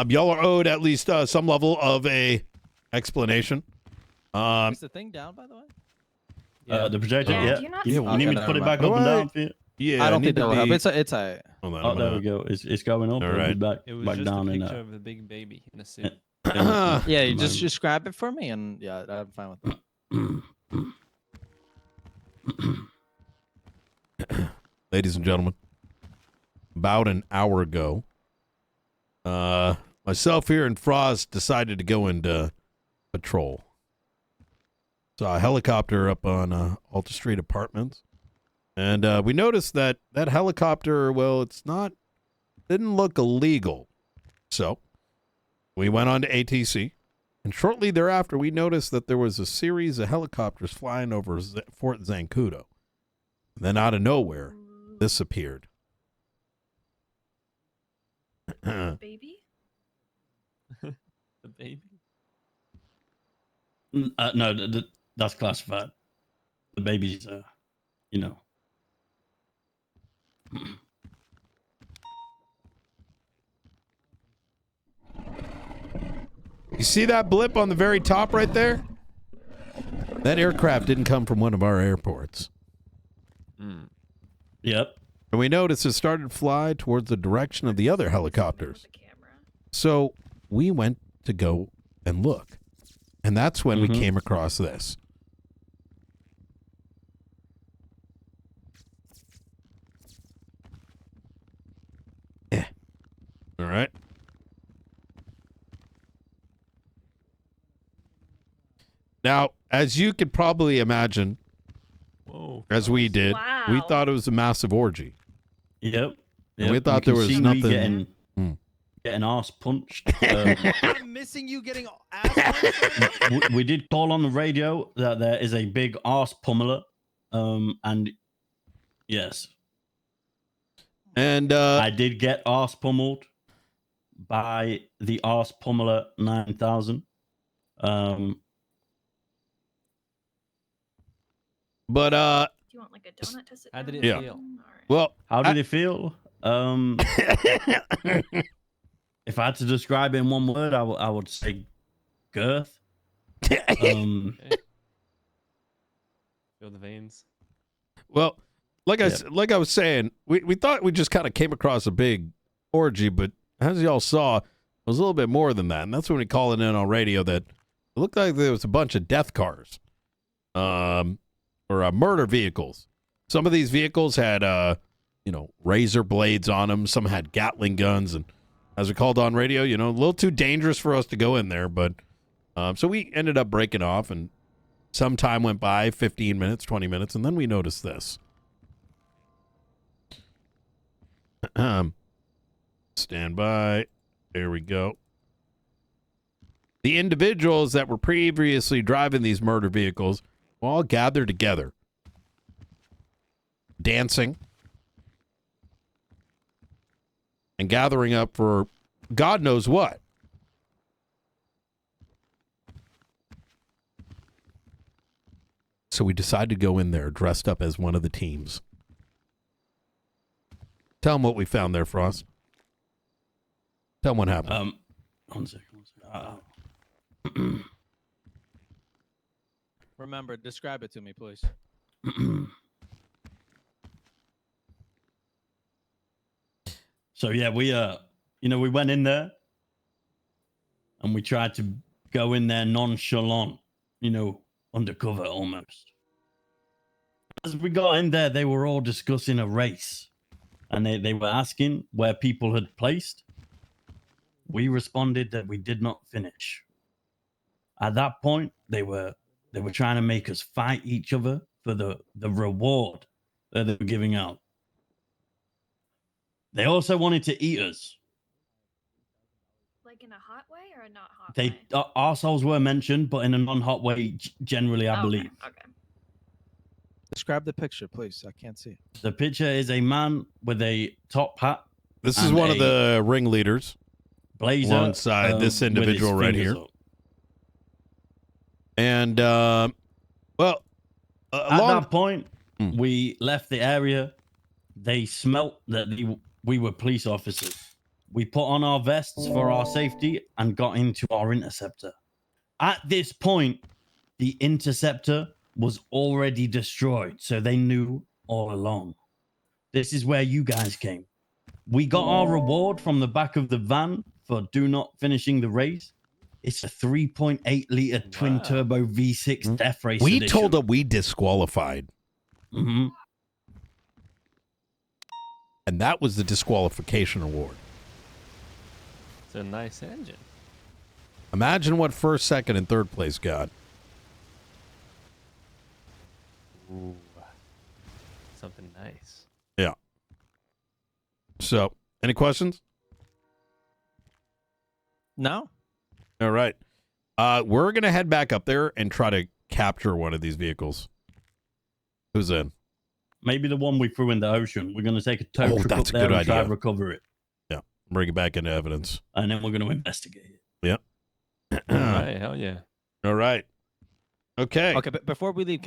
Y'all are owed at least some level of a explanation. Is the thing down, by the way? Yeah. The projector, Yeah, yeah. do you not You see need me it? to put it back up and down for you? Yeah, I don't think that will help. It's a. Hold on, Oh, there we go. It's going up. All It'll be right. back, It was back just down a in picture of a big baby in a suit. Yeah, you just grab it for me, and yeah, I'm fine with that. Ladies and gentlemen, about an hour ago, myself here and Frost decided to go into patrol. Saw a helicopter up on Alta Street Apartments, and we noticed that helicopter, well, didn't look illegal. So we went on to ATC, and shortly thereafter, we noticed that there was a series of helicopters flying over Fort Zancudo. And then out of nowhere, this appeared. Baby? The baby? No, that's classified. The baby's, you know. You see that blip on the very top right there? That aircraft didn't come from one of our airports. Yep. And we noticed it started to fly towards the direction of the other helicopters. So we went to go and look. And that's when we came across this. Yeah. All right. Now, as you could probably imagine, as we did, we thought it was a massive orgy. Yep. And we thought there was nothing. Getting ass punched. I'm missing you getting ass punched. We did call on the radio that there is a big ass pummeler. And yes. And I did get ass pummeled by the ass pummeler 9000. But Do you want like a donut to sit How down? did it feel? Well, how did it feel? If I had to describe it in one word, I would say girth. Feel the veins. Well, like I was saying, we thought we just kind of came across a big orgy, but as y'all saw, it was a little bit more than that. And that's when we called it in on radio that it looked like there was a bunch of death cars, or murder vehicles. Some of these vehicles had, razor blades on them. Some had Gatling guns. And as we called on radio, a little too dangerous for us to go in there. But so we ended up breaking off, and some time went by, 15 minutes, 20 minutes, and then we noticed this. Stand by. There we go. The individuals that were previously driving these murder vehicles were all gathered together, dancing and gathering up for God knows what. So we decided to go in there dressed up as one of the teams. Tell them what we found there, Frost. Tell them what happened. One second. Remember, describe it to me, please. So yeah, we we went in there and we tried to go in there nonchalant, undercover almost. As we got in there, they were all discussing a race, and they were asking where people had placed. We responded that we did not finish. At that point, they were trying to make us fight each other for the reward that they were giving out. They also wanted to eat us. Like in a hot way or a not hot They way? arseholes were mentioned, but in a non-hot way, generally, I believe. Okay. Describe the picture, please. I can't see it. The picture is a man with a top hat. This is one of the ringleaders. Blazer. Alongside this individual right here. Up. And, at that point, we left the area. They smelt that we were police officers. we put on our vests for our safety and got into our interceptor. At this point, the interceptor was already destroyed, so they knew all along. This is where you guys came. We got our reward from the back of the van for not finishing the race. It's a 3.8 liter twin turbo V6 death race. We edition. told them we disqualified. Mm-hmm. And that was the disqualification award. It's a nice engine. Imagine what first, second, and third place got. Ooh. Something nice. Yeah. So, any questions? No. All right. We're going to head back up there and try to capture one of these vehicles. Who's in? Maybe the one we threw in the ocean. We're going to take a tow truck up that's a there good and try idea. to recover it. Yeah. Bring it back into evidence. And then we're going to investigate it. Yep. All right, hell yeah. All right. Okay. Okay, but before we leave, can